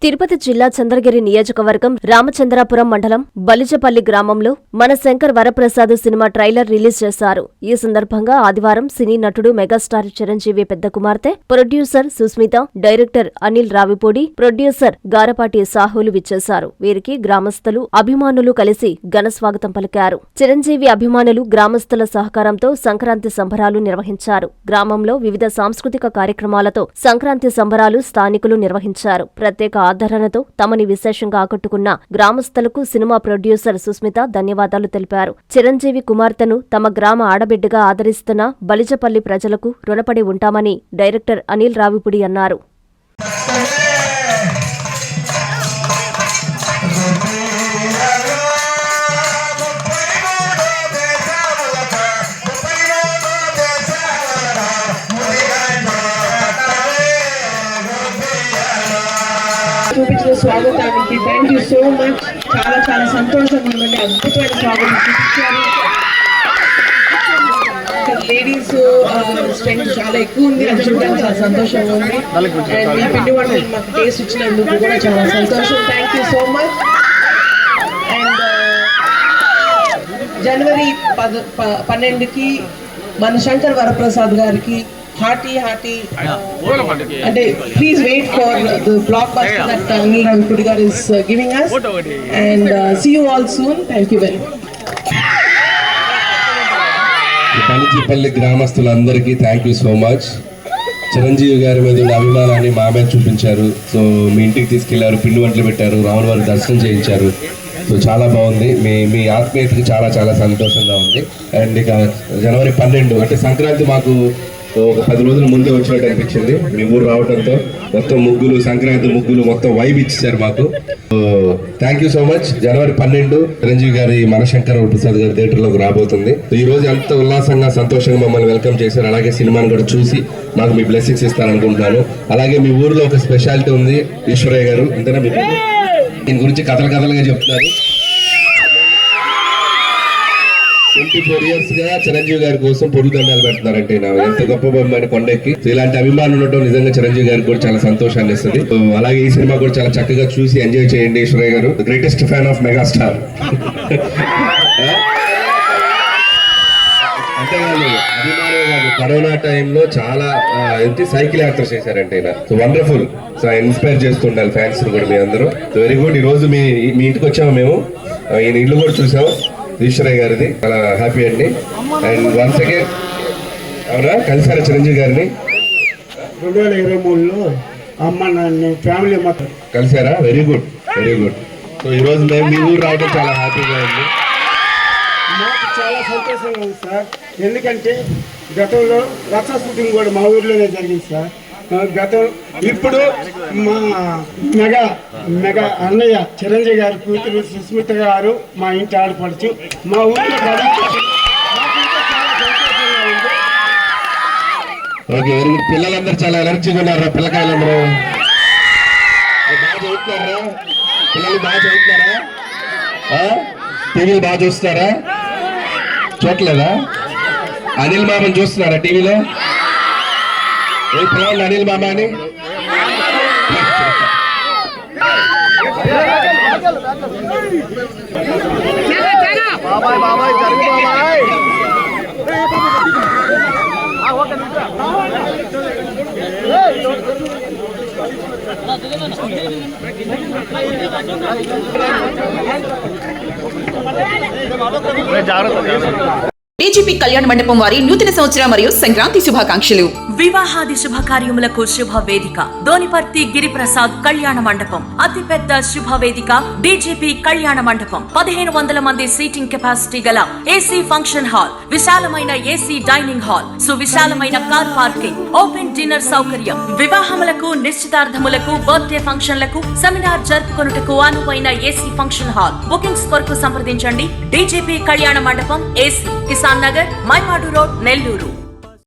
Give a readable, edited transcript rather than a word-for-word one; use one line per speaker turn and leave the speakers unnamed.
తిరుపతి జిల్లా చంద్రగిరి నియోజకవర్గం రామచంద్రాపురం మండలం బలిజపల్లి గ్రామంలో మన Shankar Varaprasad cinema trailer release చేశారు. ఈ సందర్భంగా ఆదివారం సినీ నటుడు మెగాస్టార్ చిరంజీవి పెద్ద కుమార్తె, producer Sushmita, director Anil Ravipudi, producer Garapati సాహులు విచ్చేశారు. వీరికి గ్రామస్తులు, అభిమానులు కలిసి ఘన స్వాగతం పలికారు. చిరంజీవి అభిమానులు గ్రామస్తుల సహకారంతో సంక్రాంతి సంబరాలు నిర్వహించారు. గ్రామంలో వివిధ సాంస్కృతిక కార్యక్రమాలతో సంక్రాంతి సంబరాలు స్థానికులు నిర్వహించారు. ప్రత్యేక ఆదరణతో తమని విశేషంగా ఆకట్టుకున్న గ్రామస్తులకు సినిమా ప్రొడ్యూసర్ సుస్మిత ధన్యవాదాలు తెలిపారు. చిరంజీవి కుమార్తెను తమ గ్రామ ఆడబిడ్డగా ఆదరిస్తున్న బలిజపల్లి ప్రజలకు రుణపడి ఉంటామని డైరెక్టర్ అనిల్ రావిపూడి అన్నారు.
చూపించిన స్వాగతానికి థ్యాంక్ యూ సో మచ్. చాలా చాలా సంతోషంగా ఉందండి. అద్భుతమైన స్వాగతం చూపించారు. లేడీస్ స్ట్రెంగ్త్ చాలా ఎక్కువ ఉంది. అది చూడడానికి చాలా సంతోషంగా ఉంది. అండ్ మీ పిండి వంటలు మాకు టేస్ట్ ఇచ్చినందుకు కూడా చాలా సంతోషం. Thank you so much. And జనవరి 12కి మన శంకర్ వరప్రసాద్ గారికి hearty and please wait for the blockbuster that Anil Ravipudi garu is giving us, and see you all soon. Thank you very much.
Balijapalli గ్రామస్తులందరికీ thank you so much. Chiranjeevi గారి మీద అభిమానాన్ని మా మీద చూపించారు. సో మీ ఇంటికి తీసుకెళ్లారు, పిండి వంటలు పెట్టారు, రాముల వారి దర్శనం చేయించారు. సో చాలా బాగుంది. మీ ఆత్మీయతకి చాలా చాలా సంతోషంగా ఉంది. అండ్ ఇక జనవరి 12 అంటే సంక్రాంతి మాకు ఒక 10 రోజుల ముందే వచ్చినట్టు అనిపించింది. మీ ఊరు రావడంతో మొత్తం ముగ్గులు, సంక్రాంతి ముగ్గులు మొత్తం వైబ్ ఇచ్చారు మాకు. Thank you so much. జనవరి 12 చిరంజీవి గారి మన శంకర్ వరప్రసాద్ గారి థియేటర్లోకి రాబోతుంది. ఈ రోజు ఎంత ఉల్లాసంగా సంతోషంగా మమ్మల్ని వెల్కమ్ చేశారు. అలాగే సినిమాని కూడా చూసి మాకు మీ బ్లెస్సింగ్స్ ఇస్తారనుకుంటున్నాను. అలాగే మీ ఊరిలో ఒక స్పెషాలిటీ ఉంది, ఈశ్వరయ్య గారు అంతేనా, మీకు దీని గురించి కథలుగా చెప్తున్నారు. 24 years గా చిరంజీవి గారి కోసం పొడుదండాలు పెడుతున్నారంటే ఎంత గొప్ప బొమ్మని కొండెక్కి. ఇలాంటి అభిమానులు ఉండటం నిజంగా చిరంజీవి గారికి కూడా చాలా సంతోషాన్ని ఇస్తుంది. అలాగే ఈ సినిమా కూడా చాలా చక్కగా చూసి ఎంజాయ్ చేయండి. ఈశ్వరయ్య గారు గ్రేటెస్ట్ ఫ్యాన్ ఆఫ్ మెగాస్టార్. అంతేకాదు అభిమానులు కాదు, కరోనా టైంలో చాలా సైకిల్ యాత్ర చేశారంటే వండర్ఫుల్. సో ఇన్స్పైర్ చేస్తుండాలి ఫ్యాన్స్ కూడా మీ అందరూ. Very good. ఈ రోజు మీ ఇంటికి వచ్చాము మేము. ఈయన ఇల్లు కూడా చూసాము, ఈశ్వరయ్య గారిది. చాలా హ్యాపీ అండి. అండ్ వన్స్ అగైన్ అవునా కలిసారా చిరంజీవి గారిని
2023లో అమ్మ నాన్న ఫ్యామిలీ మొత్తం
కలిసారా? Very good. సో ఈరోజు మేము మీ ఊరు రావడం చాలా హ్యాపీగా ఉంది.
మాకు చాలా సంతోషంగా ఉంది సార్. ఎందుకంటే గతంలో రచ్చ షూటింగ్ కూడా మా ఊర్లోనే జరిగింది సార్. ఇప్పుడు మా మెగా అన్నయ్య చిరంజీవి గారి కూతురు సుస్మిత గారు మా ఇంటి ఆడపడుచు మా ఊళ్ళో
ఓకే వెరీ గుడ్. పిల్లలందరూ చాలా ఎనర్జీగా ఉన్నారు. పిల్లకాయలందరూ బాగా చదువుతున్నారా? పిల్లలు బాగా చదువుతున్నారా? టీవీలు బాగా చూస్తున్నారా? చూడలేదా? అనిల్ మామని చూస్తున్నారా టీవీలో? ఏ పిల్లలు అనిల్ మామ అని
డీజీపీ కళ్యాణ మండపం వారి నూతన సంవత్సరం మరియు సంక్రాంతి శుభాకాంక్షలు.
వివాహాది శుభకార్యములకు శుభవేదిక దోనిపర్తి గిరిప్రసాద్ కళ్యాణ మండపం. అతిపెద్ద శుభవేదిక డీజీపీ కళ్యాణ మండపం. 1500 మంది సీటింగ్ కెపాసిటీ గల ఏసీ ఫంక్షన్ హాల్, విశాలమైన ఏసీ డైనింగ్ హాల్, సువిశాలమైన కార్ పార్కింగ్, ఓపెన్ డిన్నర్ సౌకర్యం. వివాహములకు, నిశ్చితార్థములకు, బర్త్డే ఫంక్షన్లకు, సెమినార్ జరుపుకొనుటకు అనువైన ఏసీ ఫంక్షన్ హాల్. బుకింగ్స్ కొరకు సంప్రదించండి. డీజీపీ కళ్యాణ మండపం, ఏసీ, కిసాన్ నగర్, మైపాడు రోడ్, నెల్లూరు.